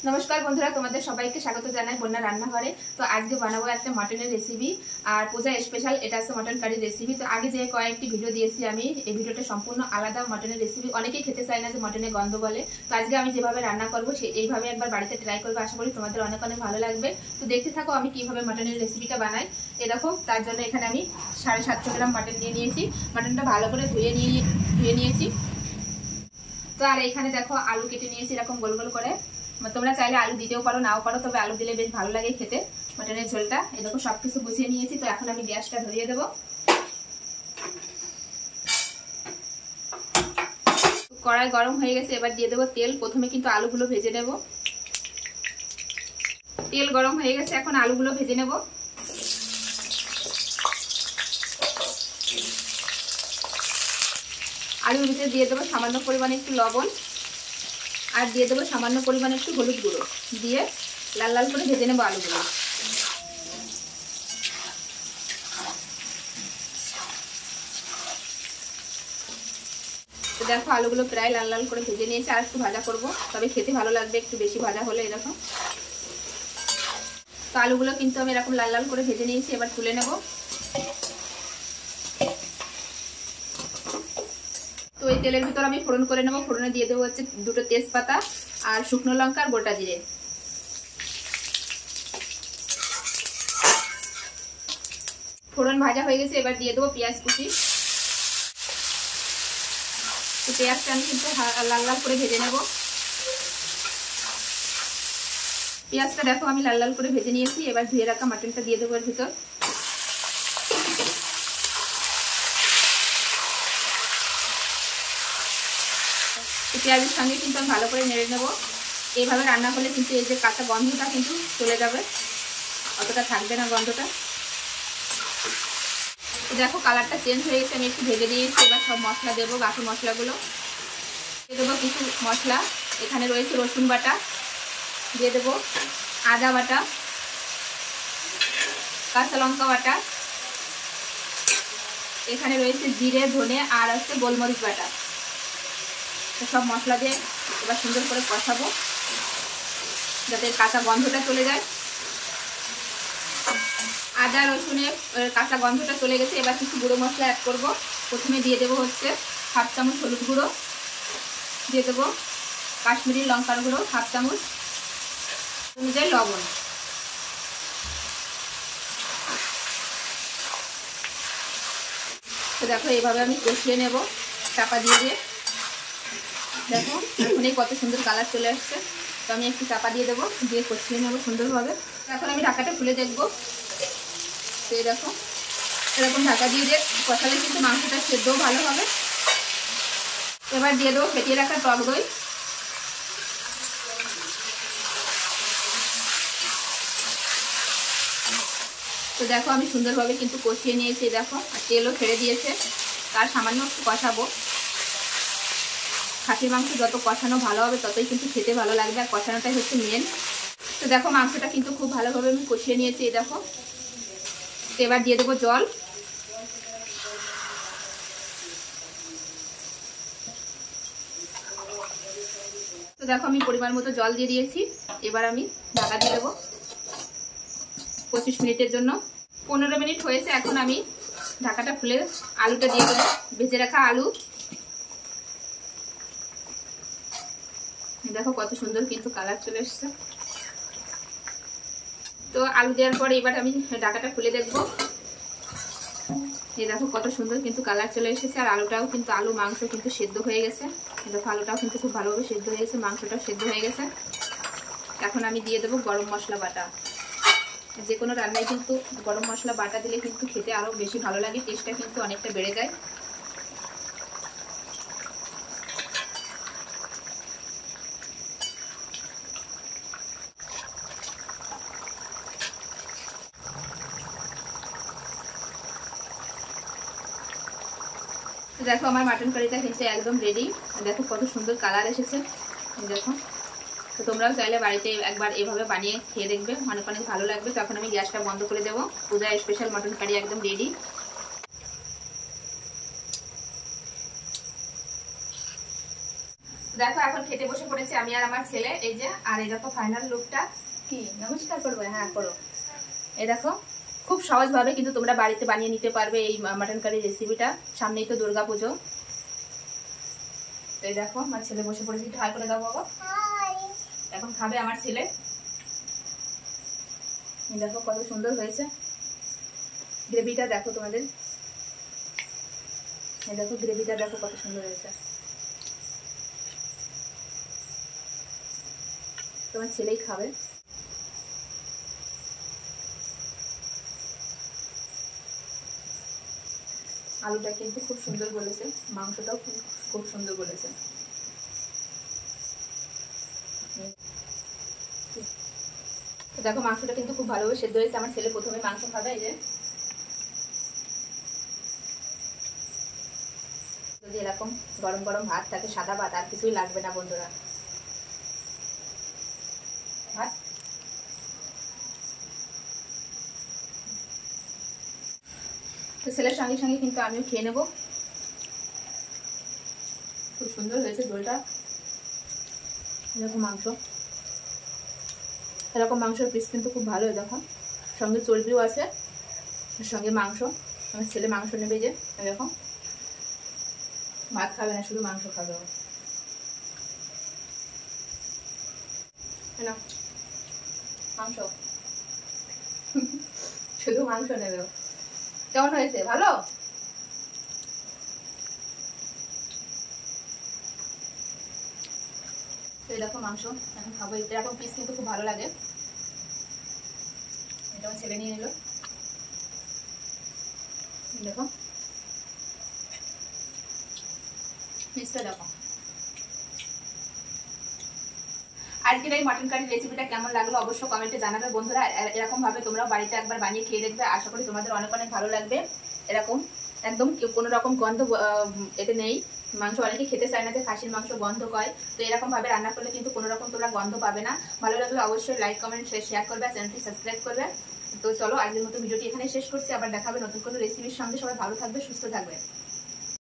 नमस्कार बंधुरा तुम्हारे सबाइके स्वागत जानाई बन्या रान्नाघरे। तो आज के बनाबो एक मटनेर रेसिपि और पूजा स्पेशल एटा हच्छे मटन कारि रेसिपि। तो आगे जे कयेकटी भिडियो दिएछि आमि एई भिडियोटा सम्पूर्ण आलादा मटनेर रेसिपि। अनेकेई खेते चाय ना जे मटनेर गन्ध बोले। तो आजके आमि जेभाबे रान्ना करब एइभाबे एकबार बाड़ीते ट्राई करबो, आशा करी तोमादेर अनेक अनेक भालो लागबे। तो देखते थाको आमि किभाबे मटनेर रेसिपिटा बानाई। ए देखो तार जोन्नो एखाने आमि 750 ग्राम मटन निये नियेछि। मटनटा भालो करे धुए नियेछि। तो आर एखाने देखो आलू केटे नियेछि एरकम गोल गोल करे। তোমরা চাইলে আলু দিতেও পারো নাও পারো, তবে আলু দিলে বেশ ভালো লাগে খেতে মটনের ঝোলটা। এই দেখো সবকিছু গুছিয়ে নিয়েছি। তো এখন আমি গ্যাসটা ধরিয়ে দেব। কড়াই গরম হয়ে গেছে, এবার দিয়ে দেব তেল। প্রথমে কিন্তু আলুগুলো ভেজে নেব। তেল গরম হয়ে গেছে, এখন আলুগুলো ভেজে নেব। আলুর ভিতরে দিয়ে দেব সামান্য পরিমাণে একটু লবণ আর দিয়ে দেবো সামান্য পরিমাণে একটু হলুদ গুঁড়ো দিয়ে লাল লাল করে ভেজে নেব আলুগুলো। তো দেখো আলুগুলো প্রায় লাল লাল করে ভেজে নিয়েছি, আর একটু ভাজা করব, তবে খেতে ভালো লাগবে একটু বেশি ভাজা হলে। এরকম তো আলুগুলো কিন্তু আমি এরকম লাল লাল করে ভেজে নিয়েছি, এবার তুলে নেব। তো এই তেলের ভিতর আমি ফোড়ন করে নেব। ফোড়নে দিয়ে দেবো হচ্ছে দুটো তেজপাতা আর শুকনো লঙ্কা আর গোটা জিরে। ফোড়ন ভাজা হয়ে গেছে, এবার দিয়ে দেবো পেঁয়াজ কুচি। তো পেঁয়াজটা আমি কিন্তু লাল লাল করে ভেজে নেব। পেঁয়াজটা দেখো আমি লাল লাল করে ভেজে নিয়েছি, এবার ধুয়ে রাখা মাটনটা দিয়ে দেবো এর ভিতর। পেঁয়াজের সঙ্গে কিন্তু আমি ভালো করে নেড়ে নেব। এইভাবে রান্না করলে কিন্তু এই যে কাঁচা গন্ধটা কিন্তু চলে যাবে, অতটা থাকবে না গন্ধটা। তো দেখো কালারটা চেঞ্জ হয়ে গেছে, আমি একটু ভেজে দিয়েছি। এবার সব মশলা দেবো, বাকি মশলাগুলো দিয়ে দেবো। কিছু মশলা এখানে রয়েছে রসুন বাটা, দিয়ে দেবো আদা বাটা, কাঁচা লঙ্কা বাটা, এখানে রয়েছে জিরে ধনে আর হচ্ছে গোলমরিচ বাটা। সব মশলা দিয়ে এবার সুন্দর করে কষাবো যাতে কাঁচা গন্ধটা চলে যায়। আদা রসুনের কাঁচা গন্ধটা চলে গেছে, এবার কিছু গুঁড়ো মশলা অ্যাড করব। প্রথমে দিয়ে দেবো হচ্ছে 1/2 চামচ হলুদ গুঁড়ো, দিয়ে দেবো কাশ্মীরি লঙ্কার গুঁড়ো 1/2 চামচ, অনুযায়ী লবণ। তো দেখো এইভাবে আমি কষিয়ে নেব চাপা দিয়ে দিয়ে। দেখো এখনই কত সুন্দর কালার চলে আসছে। তো আমি একটু চাপা দিয়ে দেবো, দিয়ে কষিয়ে নেবো সুন্দরভাবে। এখন আমি ঢাকাটা খুলে দেখবো। তো এই দেখো এরকম ঢাকা দিয়ে দিয়ে কষালে কিন্তু মাংসটা সেদ্ধও ভালো হবে। এবার দিয়ে দেবো ফেটিয়ে রাখা টক দই। তো দেখো আমি সুন্দরভাবে কিন্তু কষিয়ে নিয়েছি। দেখো আর তেলও ছেড়ে দিয়েছে। তার সামান্য একটু কষাবো। খাসির মাংস যত কষানো ভালো হবে ততই কিন্তু খেতে ভালো লাগবে, আর কষানোটাই হচ্ছে মেন। তো দেখো মাংসটা কিন্তু খুব ভালোভাবে আমি কষিয়ে নিয়েছি। এই দেখো এবার দিয়ে দেবো জল। তো দেখো আমি পরিমাণ মতো জল দিয়ে দিয়েছি। এবার আমি ঢাকা দিয়ে দেবো 25 মিনিটের জন্য। 15 মিনিট হয়েছে, এখন আমি ঢাকাটা খুলে আলুটা দিয়ে দেবো, ভেজে রাখা আলু। দেখো কত সুন্দর কিন্তু কালার চলে এসছে। তো আলু দেওয়ার পরে এবার আমি ঢাকাটা খুলে দেখবো। এই দেখো কত সুন্দর কিন্তু কালার চলে এসেছে, আর আলুটাও কিন্তু আলু মাংস কিন্তু সেদ্ধ হয়ে গেছে। দেখো আলুটাও কিন্তু খুব ভালোভাবে সেদ্ধ হয়ে গেছে, মাংসটাও সেদ্ধ হয়ে গেছে। এখন আমি দিয়ে দেবো গরম মশলা বাটা। যে কোনো রান্নায় কিন্তু গরম মশলা বাটা দিলে কিন্তু খেতে আরও বেশি ভালো লাগে, টেস্টটা কিন্তু অনেকটা বেড়ে যায়। দেখো আমার মাটন কারিটা কিন্তু একদম রেডি। দেখো কত সুন্দর কালার এসেছে। দেখো তো তোমরাও চাইলে বাড়িতে একবার এভাবে বানিয়ে খেয়ে দেখবে, অনেক অনেক ভালো লাগবে। তো এখন আমি গ্যাসটা বন্ধ করে দেবো। পূজা স্পেশাল মাটন কারি একদম রেডি। তো দেখো এখন খেতে বসে পড়েছি আমি আর আমার ছেলে, এই যে। আর এই দেখো ফাইনাল লুকটা। কি নমস্কার করবে? হ্যাঁ করো। এই দেখো খুব সহজভাবে কিন্তু তোমরা বাড়িতে বানিয়ে নিতে পারবে এই মাটন কারি রেসিপিটা। সামনেই তো দুর্গাপুজো। তো এই দেখো আমার ছেলে বসে পড়েছে, একটু হাই করে দাও বাবা। এখন খাবে আমার ছেলে। দেখো কত সুন্দর হয়েছে গ্রেভিটা, দেখো তোমাদের। এই দেখো গ্রেভিটা দেখো কত সুন্দর হয়েছে। তোমার ছেলেই খাবে। আলুটা কিন্তু খুব সুন্দর বলেছে, মাংসটাও খুব সুন্দর বলেছে। দেখো মাংসটা কিন্তু খুব ভালোভাবে সেদ্ধ হয়েছে। আমার ছেলে প্রথমে মাংস খাবে, এই যে। যদি এরকম গরম গরম ভাত থাকে, সাদা ভাত, আর কিছুই লাগবে না বন্ধুরা। ভাত তো ছেলের সঙ্গে সঙ্গে কিন্তু আমিও খেয়ে নেব। খুব সুন্দর হয়েছে ঝোলটা। এরকম মাংসের পিস কিন্তু খুব ভালো। দেখো সঙ্গে চর্বিও আছে, সঙ্গে মাংস। আমার ছেলে মাংস নেবে, যে এরকম ভাত খাবে না, শুধু মাংস খাবে। মাংস শুধু মাংস নেবে। কেমন হয়েছে? ভালো? এই দেখো মাংস এখন খাবো। এরকম পিস কিন্তু খুব ভালো লাগে। এটা আমার ছেলে নিয়ে নিল। দেখো পিসটা দেখো। আজকের এই মাটন কারি রেসিপিটা কেমন লাগলো অবশ্যই কমেন্টে জানাবে বন্ধুরা। এরকম ভাবে তোমরাও বাড়িতে একবার বানিয়ে খেয়ে দেখবে, আশা করি তোমাদের অনেক অনেক ভালো লাগবে। এরকম একদম কোনো রকম গন্ধ এতে নেই। মাংস অনেকে খেতে চায় না, যে খাসির মাংস গন্ধ কয়, তো এরকম ভাবে রান্না করলে কিন্তু কোনো রকম তোমরা গন্ধ পাবে না। ভালো লাগলে অবশ্যই লাইক কমেন্ট শেয়ার করবে, চ্যানেলটি সাবস্ক্রাইব করবে। তো চলো আজকের মতো ভিডিওটি এখানে শেষ করছি, আবার দেখাবে নতুন কোনো রেসিপির সঙ্গে। সবাই ভালো থাকবে, সুস্থ থাকবে।